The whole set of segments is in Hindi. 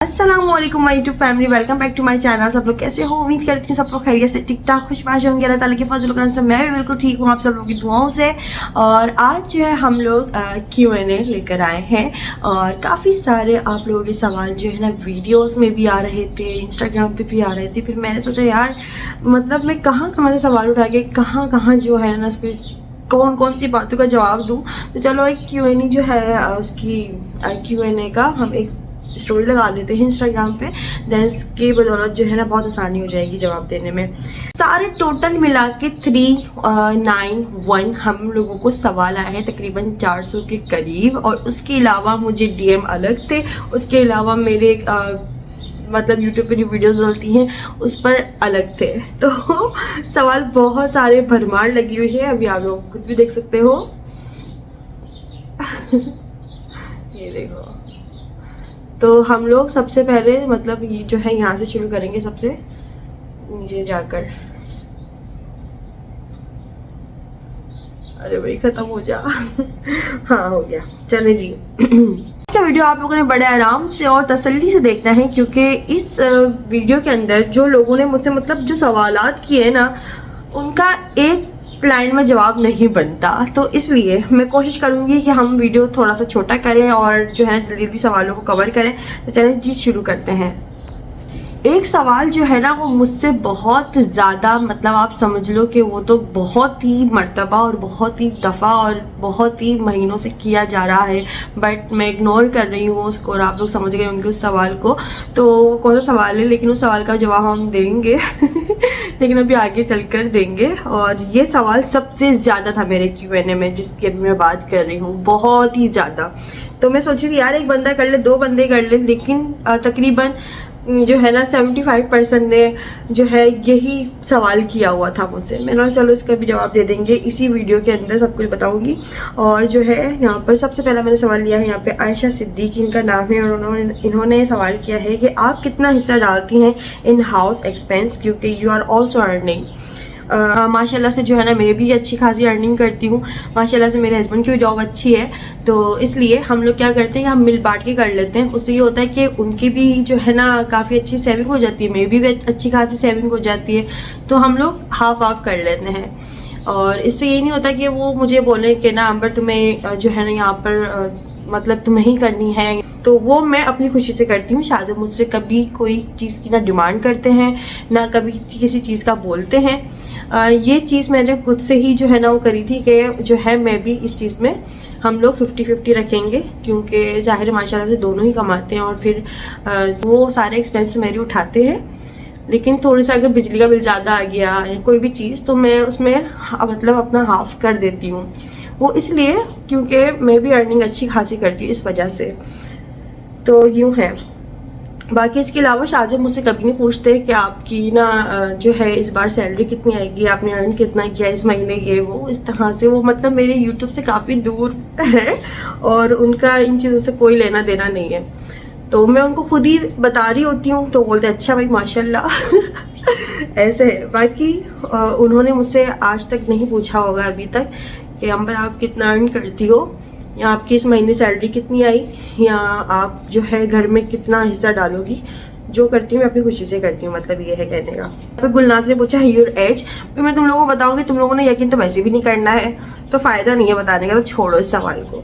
अस्सलामुअलैकुम my YouTube family, welcome back to my channel. सब लोग कैसे हो? उम्मीद करती हूँ सब लोग खैरियत से ठीक ठाक खुशबाश होंगे। अल्लाह ताला के फजल करम से मैं भी बिल्कुल ठीक हूँ, आप सब लोगों की दुआओं से। और आज जो है हम लोग Q&A लेकर आए हैं और काफ़ी सारे आप लोगों के सवाल जो है ना वीडियोस में भी आ रहे थे, इंस्टाग्राम पे भी आ रहे थे। फिर मैंने सोचा यार मतलब मैं कहाँ कहाँ से सवाल उठा के कहाँ जो है ना कौन कौन सी बातों का जवाब दूँ। तो चलो एक Q&A जो है उसकी Q&A का हम एक स्टोरी लगा लेते हैं इंस्टाग्राम पे। देन उसकी बदौलत जो है ना बहुत आसानी हो जाएगी जवाब देने में। सारे टोटल मिला के 391 हम लोगों को सवाल आए हैं, तकरीबन 400 के करीब। और उसके अलावा मुझे डीएम अलग थे, उसके अलावा मेरे मतलब यूट्यूब पे जो वीडियोस डलती हैं उस पर अलग थे। तो सवाल बहुत सारे भरमार लगी हुई है, अभी आप लोग खुद भी देख सकते हो। ये देखो, तो हम लोग सबसे पहले मतलब ये जो है यहाँ से शुरू करेंगे, सबसे नीचे जाकर। अरे भाई खत्म हो जा। हाँ हो गया, चले जी। इसका वीडियो आप लोगों ने बड़े आराम से और तसल्ली से देखना है, क्योंकि इस वीडियो के अंदर जो लोगों ने मुझसे मतलब जो सवालात किए ना उनका एक लाइन में जवाब नहीं बनता। तो इसलिए मैं कोशिश करूंगी कि हम वीडियो थोड़ा सा छोटा करें और जो है जल्दी जल्दी सवालों को कवर करें। तो चलिए जी शुरू करते हैं। एक सवाल जो है ना वो मुझसे बहुत ज़्यादा मतलब आप समझ लो कि वो तो बहुत ही मर्तबा और बहुत ही दफ़ा और बहुत ही महीनों से किया जा रहा है, बट मैं इग्नोर कर रही हूँ उसको और आप लोग समझ गए होंगे उस सवाल को। तो कौन सा सवाल है, लेकिन उस सवाल का जवाब हम देंगे लेकिन अभी आगे चलकर देंगे। और ये सवाल सबसे ज़्यादा था मेरे Q&A में जिसकी अभी मैं बात कर रही हूँ, बहुत ही ज़्यादा। तो मैं सोची थी यार एक बंदा कर ले, दो बंदे कर ले, लेकिन तकरीबन जो है ना 75% ने जो है यही सवाल किया हुआ था मुझसे। मैंने चलो इसका भी जवाब दे देंगे, इसी वीडियो के अंदर सब कुछ बताऊंगी। और जो है यहाँ पर सबसे पहला मैंने सवाल लिया है, यहाँ पे आयशा सिद्दीकी इनका नाम है, और इन्होंने सवाल किया है कि आप कितना हिस्सा डालती हैं इन हाउस एक्सपेंस, क्योंकि यू आर ऑल्सो अर्निंग। माशाल्लाह से जो है ना मैं भी अच्छी खासी अर्निंग करती हूँ, माशाल्लाह से मेरे हस्बैंड की भी जॉब अच्छी है। तो इसलिए हम लोग क्या करते हैं कि हम मिल बांट के कर लेते हैं। उससे ये होता है कि उनकी भी जो है ना काफ़ी अच्छी सेविंग हो जाती है, मेरी भी अच्छी खासी सेविंग हो जाती है। तो हम लोग हाफ हाफ कर लेते हैं। और इससे ये नहीं होता कि वो मुझे बोले कि ना अंबर तुम्हें जो है ना यहाँ पर मतलब तुम्हें ही करनी है। तो वो मैं अपनी खुशी से करती हूँ। शायद मुझसे कभी कोई चीज़ की ना डिमांड करते हैं ना कभी किसी चीज़ का बोलते हैं। ये चीज़ मैंने खुद से ही जो है ना वो करी थी कि जो है मैं भी इस चीज़ में हम लोग 50-50 रखेंगे, क्योंकि जाहिर माशाल्लाह से दोनों ही कमाते हैं और फिर वो सारे एक्सपेंस मेरे उठाते हैं। लेकिन थोड़ी सा अगर बिजली का बिल ज़्यादा आ गया या कोई भी चीज़ तो मैं उसमें मतलब अपना हाफ कर देती हूँ। वो इसलिए क्योंकि मैं भी अर्निंग अच्छी खासी करती हूँ इस वजह से। तो यूँ है। बाकी इसके अलावा शाहजब मुझसे कभी नहीं पूछते कि आपकी ना जो है इस बार सैलरी कितनी आएगी, आपने अर्न कितना किया इस महीने, ये वो इस तरह से। वो मतलब मेरे यूट्यूब से काफ़ी दूर है और उनका इन चीज़ों से कोई लेना देना नहीं है। तो मैं उनको खुद ही बता रही होती हूँ तो बोलते अच्छा भाई माशाल्लाह ऐसे है। बाकी उन्होंने मुझसे आज तक नहीं पूछा होगा अभी तक कि अंबर आप कितना अर्न करती हो, या आपकी इस महीने सैलरी कितनी आई, या आप जो है घर में कितना हिस्सा डालोगी। जो करती हूँ मैं अपनी खुशी से करती हूँ, मतलब ये है कहने का। फिर गुलनाज ने पूछा योर एज, फिर मैं तुम लोगों को बताऊंगी, तुम लोगों ने यकीन तो वैसे भी नहीं करना है तो फ़ायदा नहीं है बताने का, तो छोड़ो इस सवाल को।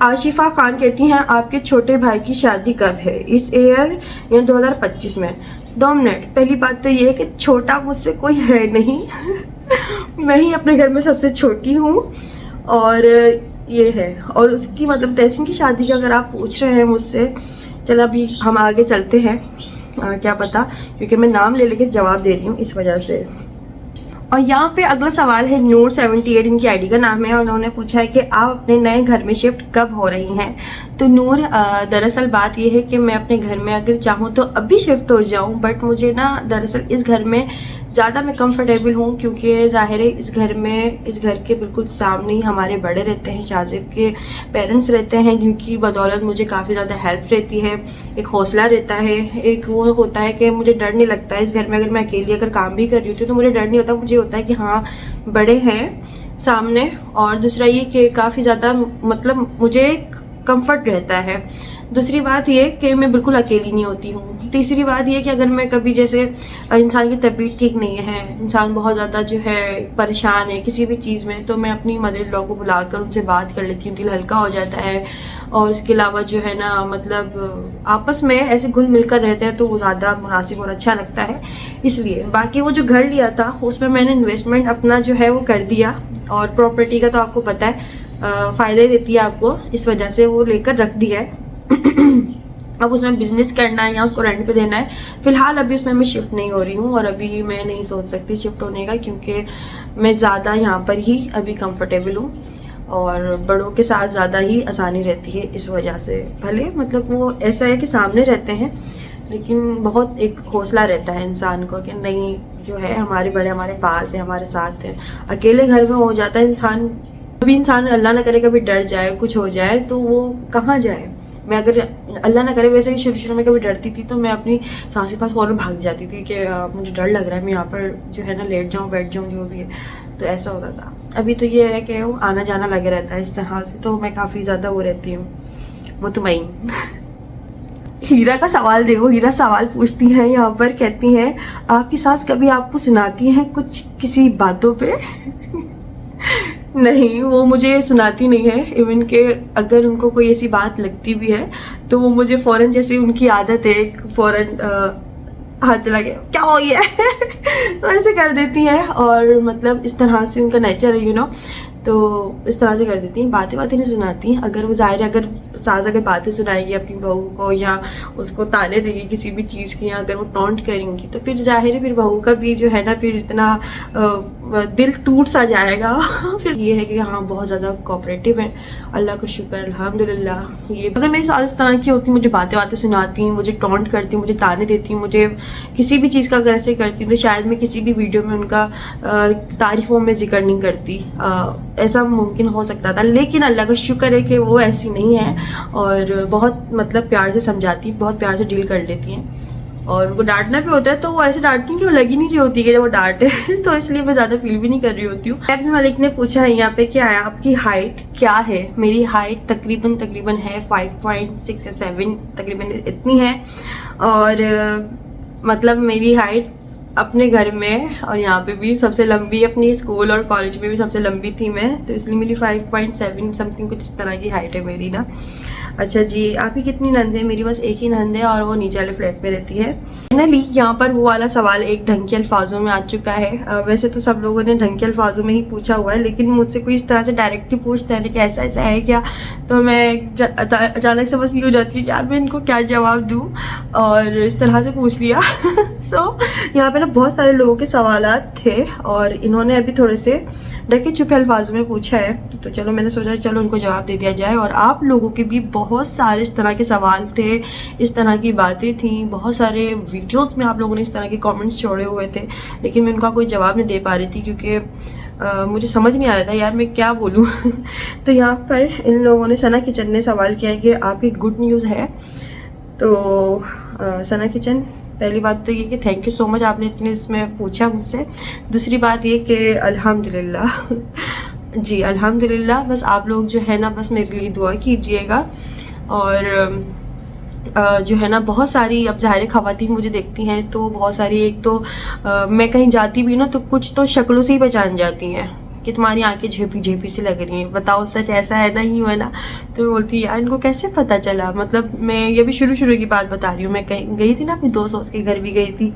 आशिफा खान कहती हैं आपके छोटे भाई की शादी कब है, इस ईयर या 2025 में? 2 मिनट। पहली बात तो ये है कि छोटा मुझसे कोई है नहीं मैं ही अपने घर में सबसे छोटी हूँ। और ये है, और उसकी मतलब तहसीन की शादी का अगर आप पूछ रहे हैं मुझसे, चलो अभी हम आगे चलते हैं। क्या पता, क्योंकि मैं नाम ले लेके जवाब दे रही हूँ इस वजह से। और यहाँ पे अगला सवाल है नूर 78 इनकी आईडी का नाम है, और उन्होंने पूछा है कि आप अपने नए घर में शिफ्ट कब हो रही हैं। तो नूर दरअसल बात यह है कि मैं अपने घर में अगर चाहूँ तो अभी शिफ्ट हो जाऊँ, बट मुझे ना दरअसल इस घर में ज़्यादा मैं कंफर्टेबल हूँ, क्योंकि ज़ाहिर है इस घर के बिल्कुल सामने ही हमारे बड़े रहते हैं, शाहजेब के पेरेंट्स रहते हैं, जिनकी बदौलत मुझे काफ़ी ज़्यादा हेल्प रहती है, एक हौसला रहता है, एक वो होता है कि मुझे डर नहीं लगता है इस घर में। अगर मैं अकेली अगर काम भी कर रही होती हूँ तो मुझे डर नहीं होता, मुझे होता है कि हाँ बड़े हैं सामने। और दूसरा ये कि काफ़ी ज़्यादा मतलब मुझे एक कंफर्ट रहता है। दूसरी बात ये कि मैं बिल्कुल अकेली नहीं होती हूँ। तीसरी बात ये कि अगर मैं कभी जैसे इंसान की तबीयत ठीक नहीं है, इंसान बहुत ज़्यादा जो है परेशान है किसी भी चीज़ में, तो मैं अपनी मदर इन लॉ को बुलाकर उनसे बात कर लेती हूँ, दिल हल्का हो जाता है। और उसके अलावा जो है ना मतलब आपस में ऐसे घुल मिलकर रहते हैं तो वो ज़्यादा मुनासिब और अच्छा लगता है। इसलिए बाकी वो जो घर लिया था उसमें मैंने इन्वेस्टमेंट अपना जो है वो कर दिया, और प्रॉपर्टी का तो आपको पता है फ़ायदा ही देती है आपको, इस वजह से वो लेकर रख दिया है। अब उसमें बिजनेस करना है या उसको रेंट पे देना है। फिलहाल अभी उसमें मैं शिफ्ट नहीं हो रही हूँ, और अभी मैं नहीं सोच सकती शिफ्ट होने का, क्योंकि मैं ज़्यादा यहाँ पर ही अभी कंफर्टेबल हूँ और बड़ों के साथ ज़्यादा ही आसानी रहती है। इस वजह से भले मतलब वो ऐसा है कि सामने रहते हैं, लेकिन बहुत एक हौसला रहता है इंसान को कि नहीं जो है हमारे बड़े हमारे पास हैं, हमारे साथ हैं। अकेले घर में हो जाता है इंसान, कभी इंसान अल्लाह ना करे कभी डर जाए कुछ हो जाए तो वो कहाँ जाए। मैं अगर अल्लाह ना करे, वैसे ही शुरू में कभी डरती थी तो मैं अपनी सास के पास फ़ौरन भाग जाती थी कि मुझे डर लग रहा है, मैं यहाँ पर जो है ना लेट जाऊँ बैठ जाऊँ जो भी है, तो ऐसा होता था। अभी तो ये है कि वो आना जाना लगे रहता है इस तरह से, तो मैं काफ़ी ज़्यादा वो रहती हूँ मुतमईन। हीरा का सवाल देखो, हीरा सवाल पूछती हैं यहाँ पर, कहती हैं आपकी सास कभी आपको सुनाती हैं कुछ किसी बातों पे? नहीं, वो मुझे सुनाती नहीं है। इवन के अगर उनको कोई ऐसी बात लगती भी है तो वो मुझे फ़ौरन, जैसे उनकी आदत है फ़ौरन हाथ चला गया क्या हो गया तो ऐसे कर देती हैं, और मतलब इस तरह से उनका नेचर है, यू नो, तो इस तरह से कर देती हैं। बातें नहीं सुनाती। अगर वो ज़ाहिर है अगर सास अगर बातें सुनाएगी अपनी बहू को या उसको ताने देगी किसी भी चीज़ की, या अगर वो टॉन्ट करेंगी तो फिर ज़ाहिर है फिर बहू का भी जो है ना फिर इतना दिल टूट सा जाएगा। फिर ये है कि हाँ बहुत ज़्यादा कोऑपरेटिव है, अल्लाह का शुक्र अल्हम्दुलिल्लाह। ये अगर मेरी सास इस तरह की होती, मुझे बातें सुनाती, मुझे टॉन्ट करती, मुझे ताने देती, मुझे किसी भी चीज़ का अगर ऐसे करती तो शायद मैं किसी भी वीडियो में उनका तारीफ़ों में जिक्र नहीं करती, ऐसा मुमकिन हो सकता था। लेकिन अल्लाह का शुक्र है कि वो ऐसी नहीं है और बहुत मतलब प्यार से समझाती, बहुत प्यार से डील कर लेती हैं। और उनको डांटना भी होता है तो वो ऐसे डांटती हैं कि वो लग ही नहीं रही होती कि वो डांटे तो इसलिए मैं ज़्यादा फील भी नहीं कर रही होती हूँ। फैब्स मलिक ने पूछा है यहाँ पे क्या है आपकी हाइट क्या है? मेरी हाइट तकरीबन है 5.6 या 7 तकरीबन इतनी है, और मतलब मेरी हाइट अपने घर में और यहाँ पे भी सबसे लंबी, अपनी स्कूल और कॉलेज में भी सबसे लंबी थी मैं, तो इसलिए मेरी 5.7 समथिंग कुछ इस तरह की हाइट है मेरी ना। अच्छा जी, आपकी कितनी नंद है? मेरी बस एक ही नंद है और वो नीचे वाले फ्लैट में रहती है। फाइनली यहाँ पर वो वाला सवाल एक ढंग के अल्फाजों में आ चुका है। वैसे तो सब लोगों ने ढंग के अल्फाजों में ही पूछा हुआ है, लेकिन मुझसे कोई इस तरह से डायरेक्टली पूछता है कि ऐसा ऐसा है क्या, तो मैं अचानक से बस ये हो जाती है कि यार मैं इनको क्या जवाब दूँ, और इस तरह से पूछ लिया। सो यहाँ पे ना बहुत सारे लोगों के सवालात थे और इन्होंने अभी थोड़े से ढके छुपे अल्फाजों में पूछा है, तो चलो मैंने सोचा चलो उनको जवाब दे दिया जाए। और आप लोगों के भी बहुत सारे इस तरह के सवाल थे, इस तरह की बातें थी, बहुत सारे वीडियोस में आप लोगों ने इस तरह के कमेंट्स छोड़े हुए थे, लेकिन मैं उनका कोई जवाब नहीं दे पा रही थी क्योंकि मुझे समझ नहीं आ रहा था यार मैं क्या बोलूँ। तो यहाँ पर इन लोगों ने, सना किचन ने सवाल किया है कि आपकी गुड न्यूज़ है। तो सना किचन, पहली बात तो ये कि थैंक यू सो मच, आपने इतने इसमें पूछा मुझसे। दूसरी बात ये कि अल्हम्दुलिल्लाह जी अल्हम्दुलिल्लाह, बस आप लोग जो है ना बस मेरे लिए दुआ कीजिएगा। और जो है ना बहुत सारी अब ज़ाहिर ख़वातीन मुझे देखती हैं तो बहुत सारी, एक तो मैं कहीं जाती भी हूँ ना तो कुछ तो शक्लों से ही पहचान जाती हैं कि तुम्हारी आंखें झेपी झेपी सी लग रही हैं, बताओ सच ऐसा है ना, ही है ना। तो मैं बोलती यार इनको कैसे पता चला, मतलब मैं ये भी शुरू की बात बता रही हूँ। मैं कहीं गई थी ना अपनी दोस्त के घर भी गई थी,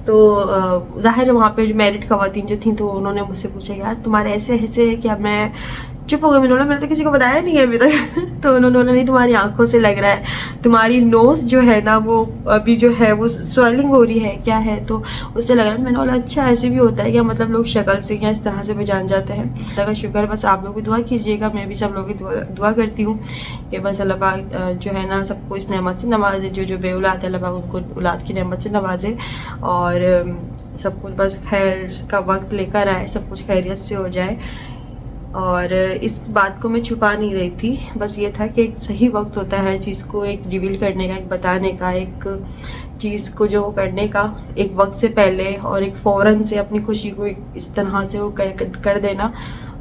तो ज़ाहिर है वहाँ पे जो मैरिड ख़वातीन जो थी तो उन्होंने मुझसे पूछा यार तुम्हारे ऐसे है क्या। मैं चुप हो गई, मैंने तो किसी को बताया नहीं है अभी तक। तो उन्होंने नहीं तुम्हारी आंखों से लग रहा है, तुम्हारी नोज़ जो है ना वो अभी जो है वो स्वेलिंग हो रही है क्या है, तो उससे लग रहा है। मैंने बोला अच्छा ऐसे भी होता है क्या, मतलब लोग शक्ल से क्या इस तरह से पहचान जाते हैं। अल्लाह का शुक्र, बस आप लोग भी दुआ कीजिएगा, मैं भी सब लोग की दुआ करती हूँ कि बस अल्लाह पाक जो है ना सबको इस नेमत से नवाजे, जो बेऔलाद है अल्लाह पाक उनको औलाद की नेमत से नवाजे, और सब कुछ बस खैर का वक्त लेकर आए, सब कुछ खैरियत से हो जाए। और इस बात को मैं छुपा नहीं रही थी, बस ये था कि एक सही वक्त होता है हर चीज़ को एक रिवील करने का, एक बताने का, एक चीज़ को जो करने का एक वक्त से पहले, और एक फ़ौरन से अपनी खुशी को इस तरह से वो कर देना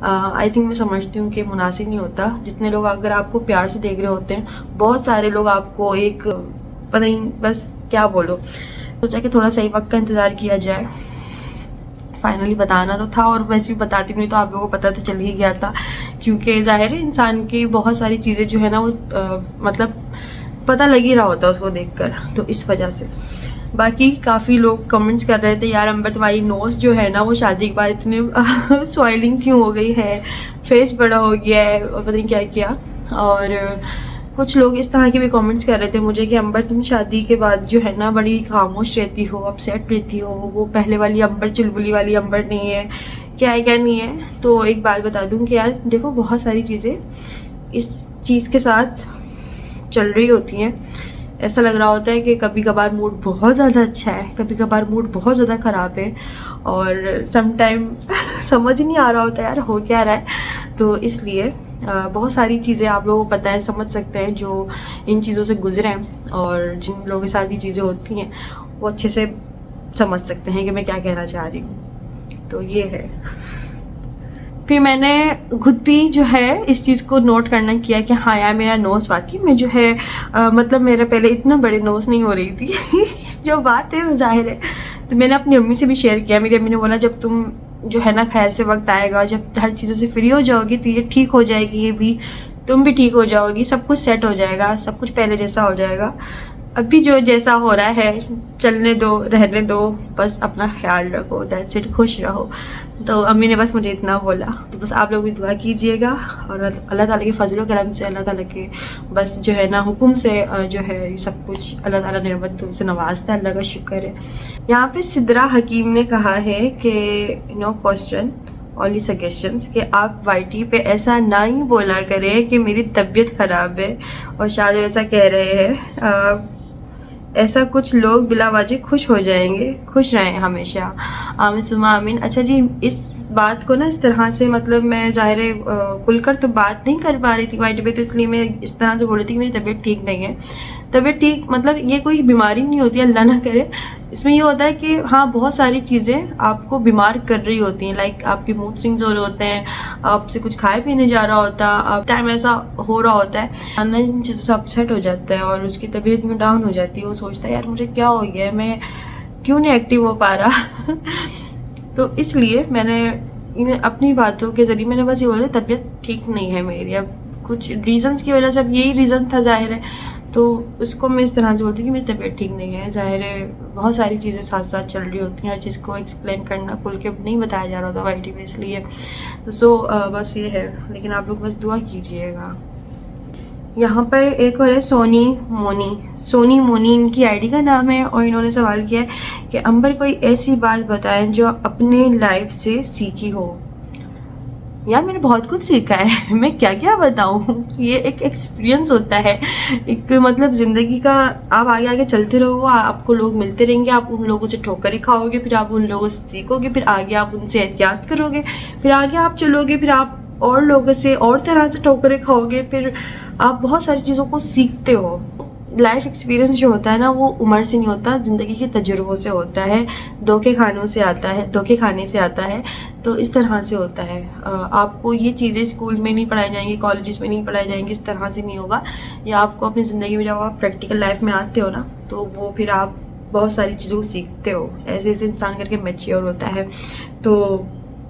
आई थिंक मैं समझती हूँ कि मुनासिब नहीं होता। जितने लोग अगर आपको प्यार से देख रहे होते हैं, बहुत सारे लोग आपको एक पता नहीं बस क्या बोलो, सोचा कि थोड़ा सही वक्त का इंतज़ार किया जाए। फाइनली बताना तो था, और वैसे भी बताती भी नहीं तो आप लोगों को पता तो चल ही गया था, क्योंकि ज़ाहिर है इंसान की बहुत सारी चीज़ें जो है ना वो मतलब पता लग ही रहा होता है उसको देखकर, तो इस वजह से। बाकी काफ़ी लोग कमेंट्स कर रहे थे, यार अंबर तुम्हारी नोज़ जो है ना वो शादी के बाद इतने स्वाइलिंग क्यों हो गई है, फेस बड़ा हो गया है, और पता नहीं क्या क्या। और कुछ लोग इस तरह के भी कमेंट्स कर रहे थे मुझे कि अंबर तुम शादी के बाद जो है ना बड़ी खामोश रहती हो, अपसेट रहती हो, वो पहले वाली अंबर, चुलबुली वाली अंबर नहीं है, क्या है क्या नहीं है। तो एक बात बता दूं कि यार देखो, बहुत सारी चीज़ें इस चीज़ के साथ चल रही होती हैं। ऐसा लग रहा होता है कि कभी कभार मूड बहुत ज़्यादा अच्छा है, कभी कभार मूड बहुत ज़्यादा ख़राब है, और सम टाइम समझ ही नहीं आ रहा होता यार हो क्या रहा है। तो इसलिए बहुत सारी चीज़ें आप लोगों को पता है, समझ सकते हैं जो इन चीज़ों से गुजरे हैं, और जिन लोगों के साथ ये चीज़ें होती हैं वो अच्छे से समझ सकते हैं कि मैं क्या कहना चाह रही हूँ। तो ये है। फिर मैंने खुद भी जो है इस चीज़ को नोट करना किया कि हाँ यार मेरा नोज़ वाकई में जो है मतलब मेरे पहले इतना बड़े नोज़ नहीं हो रही थी जो बात है वो जाहिर है। तो मैंने अपनी अम्मी से भी शेयर किया। मेरी अम्मी ने बोला जब तुम जो है ना खैर से वक्त आएगा, जब हर चीज़ों से फ्री हो जाओगी तो ये ठीक हो जाएगी, ये भी तुम भी ठीक हो जाओगी, सब कुछ सेट हो जाएगा, सब कुछ पहले जैसा हो जाएगा। अभी जो जैसा हो रहा है चलने दो, रहने दो, बस अपना ख्याल रखो, दैट्स इट, खुश रहो। तो अम्मी ने बस मुझे इतना बोला। तो बस आप लोग भी दुआ कीजिएगा, और अल्लाह ताला के फजल करम से, अल्लाह ताला के बस जो है ना हुक्म से जो है ये सब कुछ अल्लाह ताला नेमत से नवाजता है, अल्लाह का शुक्र है। यहाँ पे सिद्रा हकीम ने कहा है कि नो क्वेश्चन ओनली सजेशंस, कि आप वाईटी पे ऐसा ना ही बोला करें कि मेरी तबीयत ख़राब है, और शायद ऐसा कह रहे हैं ऐसा कुछ लोग बिला वजह खुश हो जाएंगे, खुश रहें हमेशा, आमीन सुमा आमीन। अच्छा जी, इस बात को ना इस तरह से मतलब मैं ज़ाहिर खुलकर तो बात नहीं कर पा रही थी वाईटी पे, तो इसलिए मैं इस तरह से बोल रही थी कि मेरी तबीयत ठीक नहीं है। तबीयत ठीक मतलब ये कोई बीमारी नहीं होती, अल्लाह ना करे। इसमें ये होता है कि हाँ बहुत सारी चीज़ें आपको बीमार कर रही होती हैं, लाइक आपके मूड स्विंग्स हो रहे होते हैं, आपसे कुछ खाए पीने जा रहा होता, आप टाइम ऐसा हो रहा होता है, इन चीज़ों से अपसेट हो जाता है और उसकी तबीयत में डाउन हो जाती है। वो सोचता है यार मुझे क्या हो गया है, मैं क्यों नहीं एक्टिव हो पा रहा तो इसलिए मैंने अपनी बातों के ज़रिए मैंने बस ये बोला तबीयत ठीक नहीं है मेरी, अब कुछ रीज़न्स की वजह से, अब यही रीज़न था ज़ाहिर है, तो उसको मैं इस तरह से बोलती हूँ कि मेरी तबीयत ठीक नहीं है। ज़ाहिर है बहुत सारी चीज़ें साथ साथ चल रही होती हैं, हर चीज़ को एक्सप्लेन करना खुल के नहीं बताया जा रहा होता वाईटी में, इसलिए तो बस ये है। लेकिन आप लोग बस दुआ कीजिएगा। यहाँ पर एक और है सोनी मोनी इनकी आईडी का नाम है, और इन्होंने सवाल किया है कि अंबर कोई ऐसी बात बताएं जो अपने लाइफ से सीखी हो। यार मैंने बहुत कुछ सीखा है, मैं क्या क्या बताऊँ, ये एक एक्सपीरियंस होता है, एक मतलब ज़िंदगी का। आप आगे आगे चलते रहो, आपको लोग मिलते रहेंगे, आप उन लोगों से ठोकर ही खाओगे, फिर आप उन लोगों से सीखोगे, फिर आगे आप उनसे एहतियात करोगे, फिर आगे आप चलोगे, फिर आप और लोगों से और तरह से ठोकरें खाओगे, फिर आप बहुत सारी चीज़ों को सीखते हो। लाइफ एक्सपीरियंस जो होता है ना वो उम्र से नहीं होता, ज़िंदगी के तजुर्बों से होता है, धोखे खाने से आता है। तो इस तरह से होता है। आपको ये चीज़ें स्कूल में नहीं पढ़ाई जाएंगी, कॉलेजेस में नहीं पढ़ाई जाएंगी, इस तरह से नहीं होगा। या आपको अपनी ज़िंदगी में जब आप प्रैक्टिकल लाइफ में आते हो ना, तो वो फिर आप बहुत सारी चीज़ों को सीखते हो, ऐसे ऐसे इंसान करके मैच्योर होता है। तो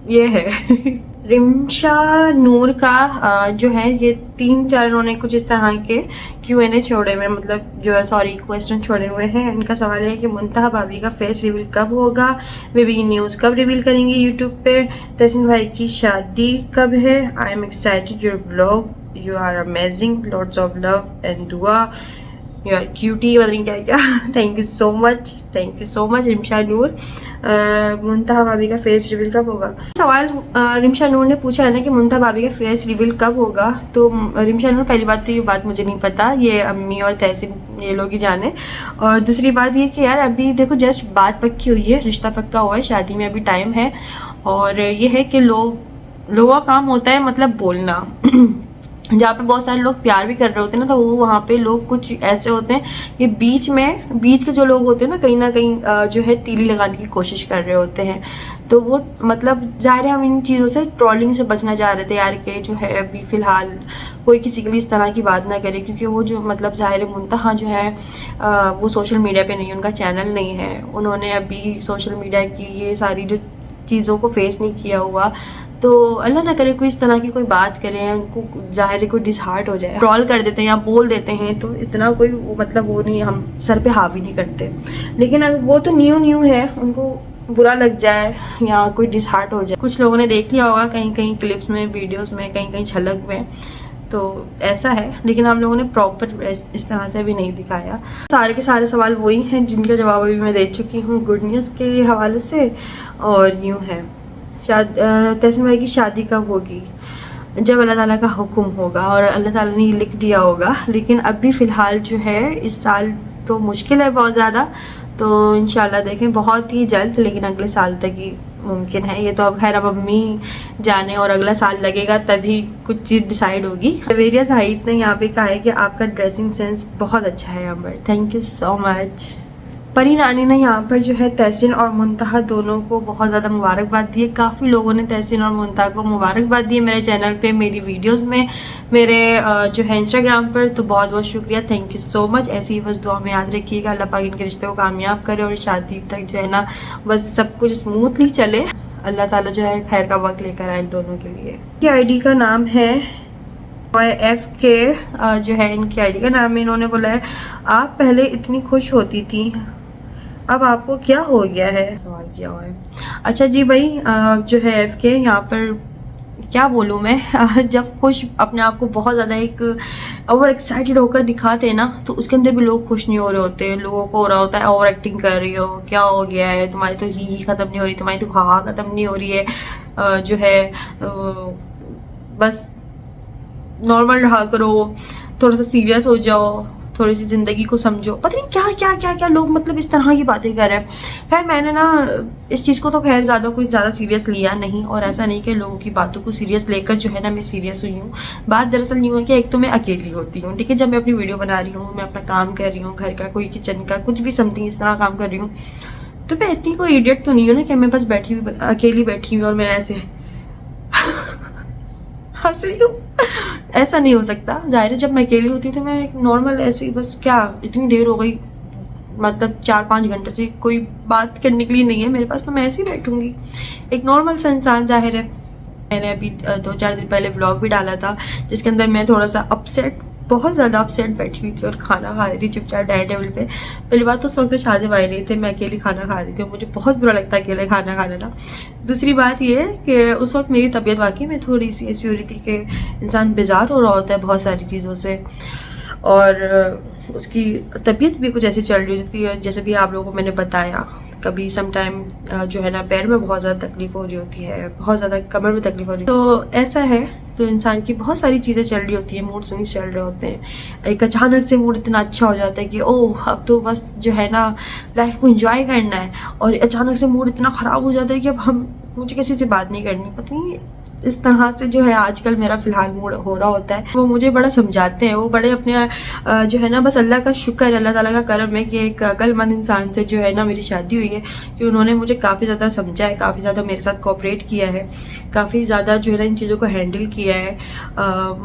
ये है रिमशा नूर का जो है ये 3-4 उन्होंने कुछ इस तरह के Q&A छोड़े हुए, मतलब जो है सॉरी क्वेश्चन छोड़े हुए हैं। इनका सवाल है कि मुंतहा भाभी का फेस रिवील कब होगा, बेबी न्यूज़ कब रिवील करेंगे यूट्यूब पे, तहसीन भाई की शादी कब है, I am excited your vlog, you are amazing, lots of love and दुआ, यू आर क्यूटी, मतलब क्या क्या। Thank you so much Rimsha Noor. Muntaha भाभी का फेस रिवील कब होगा, सवाल रिमशा नूर ने पूछा है ना कि मुंतहा भाभी का फेस रिवील कब होगा। तो रिमशा नूर, पहली बात तो ये बात मुझे नहीं पता, ये अम्मी और तहसीन ये लोग ही जाने। और दूसरी बात ये कि यार अभी देखो जस्ट बात पक्की हुई है, रिश्ता पक्का हुआ है, शादी में अभी टाइम है। और ये है कि लोगों का काम होता है मतलब बोलना जहाँ पे बहुत सारे लोग प्यार भी कर रहे होते हैं ना, तो वो वहाँ पे लोग कुछ ऐसे होते हैं कि बीच के जो लोग होते हैं ना कहीं जो है तीली लगाने की कोशिश कर रहे होते हैं। तो वो मतलब जाहिर है हम इन चीज़ों से, ट्रोलिंग से बचना चाह रहे थे यार, कि जो है अभी फ़िलहाल कोई किसी के लिए इस तरह की बात ना करे, क्योंकि वो जो मतलब ज़ाहिर मुंतहा जो है वो सोशल मीडिया पे नहीं, उनका चैनल नहीं है, उन्होंने अभी सोशल मीडिया की ये सारी जो चीज़ों को फेस नहीं किया हुआ। तो अल्लाह ना करे कोई इस तरह की कोई बात करे, उनको ज़ाहिर है कोई डिसहार्ट हो जाए, ट्रॉल कर देते हैं या बोल देते हैं, तो इतना कोई मतलब वो नहीं, हम सर पे हावी नहीं करते। लेकिन अगर वो तो न्यू है, उनको बुरा लग जाए या कोई डिसहार्ट हो जाए, कुछ लोगों ने देख लिया होगा कहीं कहीं क्लिप्स में, वीडियोस में, कहीं कहीं झलक में, तो ऐसा है। लेकिन हम लोगों ने प्रॉपर इस तरह से भी नहीं दिखाया। सारे के सारे सवाल वही हैं जिनका जवाब अभी मैं दे चुकी हूँ गुड न्यूज़ के हवाले से। और यूँ है, तहसीन भाई की शादी कब होगी? जब अल्लाह ताला का हुक्म होगा और अल्लाह ताला ने लिख दिया होगा। लेकिन अभी फ़िलहाल जो है इस साल तो मुश्किल है बहुत ज़्यादा, तो इंशाल्लाह देखें बहुत ही जल्द, लेकिन अगले साल तक ही मुमकिन है ये तो। अब खैर अब अम्मी जाने और अगला साल लगेगा तभी कुछ चीज़ डिसाइड होगी। वेरिया साहिद ने यहाँ पे कहा है कि आपका ड्रेसिंग सेंस बहुत अच्छा है अमर, थैंक यू सो मच। परी नानी ने यहाँ पर जो है तहसीन और मुंतहा दोनों को बहुत ज़्यादा मुबारकबाद दी है। काफ़ी लोगों ने तहसीन और मुंतहा को मुबारकबाद दी है मेरे चैनल पे, मेरी वीडियोस में, मेरे जो है इंस्टाग्राम पर। तो बहुत बहुत शुक्रिया, थैंक यू सो मच। ऐसी ही बस दुआ में याद रखिएगा, अल्लाह पाक इनके रिश्ते को कामयाब करे और शादी तक जो है ना बस सब कुछ स्मूथली चले। अल्लाह ताला जो है खैर का वक्त लेकर आए दोनों के लिए। इनकी आईडी का नाम है YFK, जो है इनकी आईडी का नाम है। इन्होंने बोला है आप पहले इतनी खुश होती थी, अब आपको क्या हो गया है, सवाल किया हुआ है। अच्छा जी भाई, जो है FK यहाँ पर क्या बोलूँ मैं, जब खुश अपने आप को बहुत ज़्यादा एक ओवर एक्साइटेड होकर दिखाते हैं ना, तो उसके अंदर भी लोग खुश नहीं हो रहे होते। लोगों को हो रहा होता है ओवर एक्टिंग कर रही हो, क्या हो गया है तुम्हारी, तो ही ख़त्म नहीं हो रही, तुम्हारी तो हा ख़त्म नहीं हो रही है, जो है बस नॉर्मल रहा करो, थोड़ा सा सीरियस हो जाओ, थोड़ी सी ज़िंदगी को समझो। पता नहीं क्या क्या क्या क्या लोग मतलब इस तरह की बातें कर रहे हैं। खैर मैंने ना इस चीज़ को तो खैर कुछ ज़्यादा सीरियस लिया नहीं, और ऐसा नहीं कि लोगों की बातों को सीरियस लेकर जो है ना मैं सीरियस हुई हूँ। बात दरअसल यूँ है कि एक तो मैं अकेली होती हूँ, ठीक है, जब मैं अपनी वीडियो बना रही हूँ, मैं अपना काम कर रही हूँ, घर का कोई किचन का कुछ भी समथिंग इस तरह काम कर रही हूँ, तो मैं इतनी कोई इडियट तो नहीं हूँ ना कि मैं बस बैठी हुई अकेली बैठी हुई और मैं ऐसे हंस रही हूँ। ऐसा नहीं हो सकता। जाहिर है जब मैं अकेली होती थी मैं एक नॉर्मल ऐसे बस क्या इतनी देर हो गई, मतलब 4-5 घंटे से कोई बात करने के लिए नहीं है मेरे पास, तो मैं ऐसे ही बैठूंगी, एक नॉर्मल सा इंसान। जाहिर है मैंने अभी 2-4 दिन पहले व्लॉग भी डाला था जिसके अंदर मैं थोड़ा सा अपसेट, बहुत ज़्यादा अपसेट बैठी हुई थी और खाना खा रही थी चुपचाप डाइनिंग टेबल पे। पहली बात तो उस वक्त शादी भाई नहीं थे, मैं अकेली खाना खा रही थी और मुझे बहुत बुरा लगता है अकेले खाना खा लेना। दूसरी बात ये है कि उस वक्त मेरी तबीयत वाकई में थोड़ी सी ऐसी हो रही थी कि इंसान बेजार हो रहा होता है बहुत सारी चीज़ों से, और उसकी तबीयत भी कुछ ऐसी चल रही होती है जैसे भी आप लोगों को मैंने बताया। कभी समटाइम जो है ना पैर में बहुत ज़्यादा तकलीफ़ हो रही होती है, बहुत ज़्यादा कमर में तकलीफ हो रही है, तो ऐसा है। तो इंसान की बहुत सारी चीज़ें चल रही होती है, मूड स्विंग्स चल रहे होते हैं। एक अचानक से मूड इतना अच्छा हो जाता है कि ओह अब तो बस जो है ना लाइफ को एंजॉय करना है, और अचानक से मूड इतना ख़राब हो जाता है कि अब मुझे किसी से बात नहीं करनी। पता नहीं इस तरह से जो है आजकल मेरा फ़िलहाल मूड हो रहा होता है। वो मुझे बड़ा समझाते हैं, वो बड़े अपने जो है ना, बस अल्लाह का शुक्र, अल्लाह ताला का करम है कि एक अक्लमंद इंसान से जो है ना मेरी शादी हुई है, कि उन्होंने मुझे काफ़ी ज़्यादा समझा है, काफ़ी ज़्यादा मेरे साथ कोऑपरेट किया है, काफ़ी ज़्यादा जो है ना इन चीज़ों को हैंडल किया है।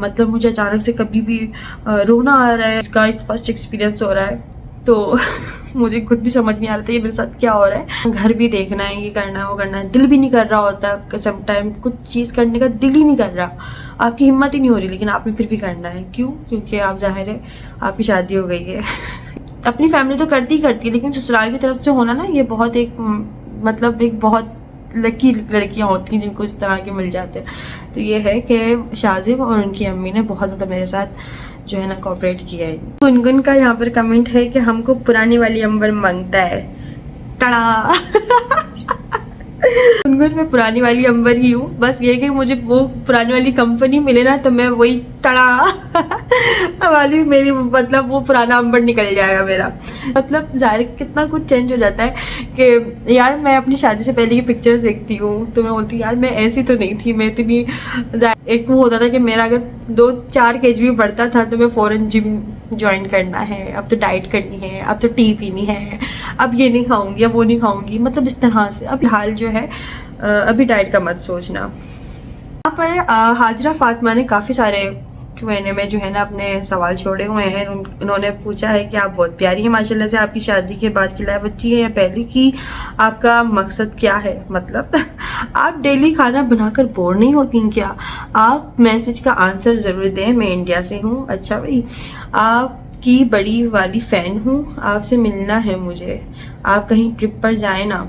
मतलब मुझे अचानक से कभी भी रोना आ रहा है, इसका एक फ़र्स्ट एक्सपीरियंस हो रहा है, तो मुझे खुद भी समझ नहीं आ रहा था ये मेरे साथ क्या हो रहा है। घर भी देखना है, ये करना है, वो करना है, दिल भी नहीं कर रहा होता सम टाइम, कुछ चीज़ करने का दिल ही नहीं कर रहा, आपकी हिम्मत ही नहीं हो रही, लेकिन आपने फिर भी करना है। क्यों? क्योंकि आप जाहिर है आपकी शादी हो गई है। अपनी फैमिली तो करती ही करती है, लेकिन ससुराल की तरफ से होना ना ये बहुत एक मतलब एक बहुत लकी लड़कियां होती हैं जिनको इस तरह के मिल जाते हैं। तो ये है कि शाजिब और उनकी अम्मी ने बहुत ज़्यादा मेरे साथ जो है ना कोऑपरेट किया है। गुनगुन का यहाँ पर कमेंट है कि हमको पुरानी वाली अंबर मांगता है, टड़ा। गुनगुन मैं पुरानी वाली अंबर ही हूँ, बस ये कि मुझे वो पुरानी वाली कंपनी मिले ना तो मैं वही टड़ा वाली मेरी मतलब वो पुराना अंबर निकल जाएगा मेरा। मतलब ज़ाहिर कितना कुछ चेंज हो जाता है कि यार मैं अपनी शादी से पहले की पिक्चर्स देखती हूँ तो मैं बोलती यार मैं ऐसी तो नहीं थी, मैं इतनी एक वो होता था कि मेरा अगर 2-4 kg भी बढ़ता था तो मैं फ़ौरन जिम ज्वाइन करना है, अब तो डाइट करनी है, अब तो टी पीनी है, अब ये नहीं खाऊंगी, अब वो नहीं खाऊंगी, मतलब इस तरह से। अब हाल जो है अभी डाइट का मत सोचना। यहाँ पर हाजरा फातिमा ने काफ़ी सारे Q&A में जो है ना अपने सवाल छोड़े हुए हैं। उन्होंने पूछा है कि आप बहुत प्यारी हैं माशाल्लाह से, आपकी शादी के बाद की लाइफ अच्छी है या पहले की, आपका मकसद क्या है, मतलब आप डेली खाना बनाकर बोर नहीं होती क्या? आप मैसेज का आंसर ज़रूर दें, मैं इंडिया से हूँ। अच्छा भाई, आपकी बड़ी वाली फ़ैन हूँ, आपसे मिलना है मुझे, आप कहीं ट्रिप पर जाए ना।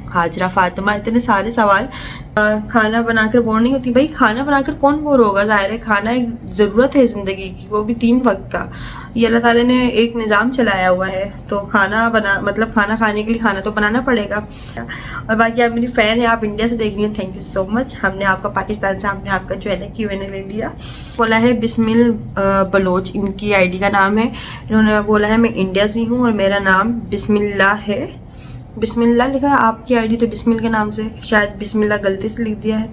हाजरा फातिमा, इतने सारे सवाल। खाना बनाकर बोर नहीं होती? भाई खाना बनाकर कौन बोर होगा, ज़ाहिर है खाना एक ज़रूरत है ज़िंदगी की, वो भी 3 वक्त का। ये अल्लाह ताला ने एक निज़ाम चलाया हुआ है, तो खाना बना मतलब खाना खाने के लिए खाना तो बनाना पड़ेगा। और बाकी आप मेरी फ़ैन है, आप इंडिया से देख रही हैं, थैंक यू सो मच। हमने आपका पाकिस्तान से हमने आपका जो है ना Q&A ले लिया। बोला है बिस्मिल बलोच इनकी ID का नाम है। इन्होंने बोला है मैं इंडिया से हूँ और मेरा नाम बिस्मिल्लाह है। बिस्मिल्लाह लिखा है, आपकी ID तो बिस्मिल के नाम से, शायद बिस्मिल्लाह गलती से लिख दिया है।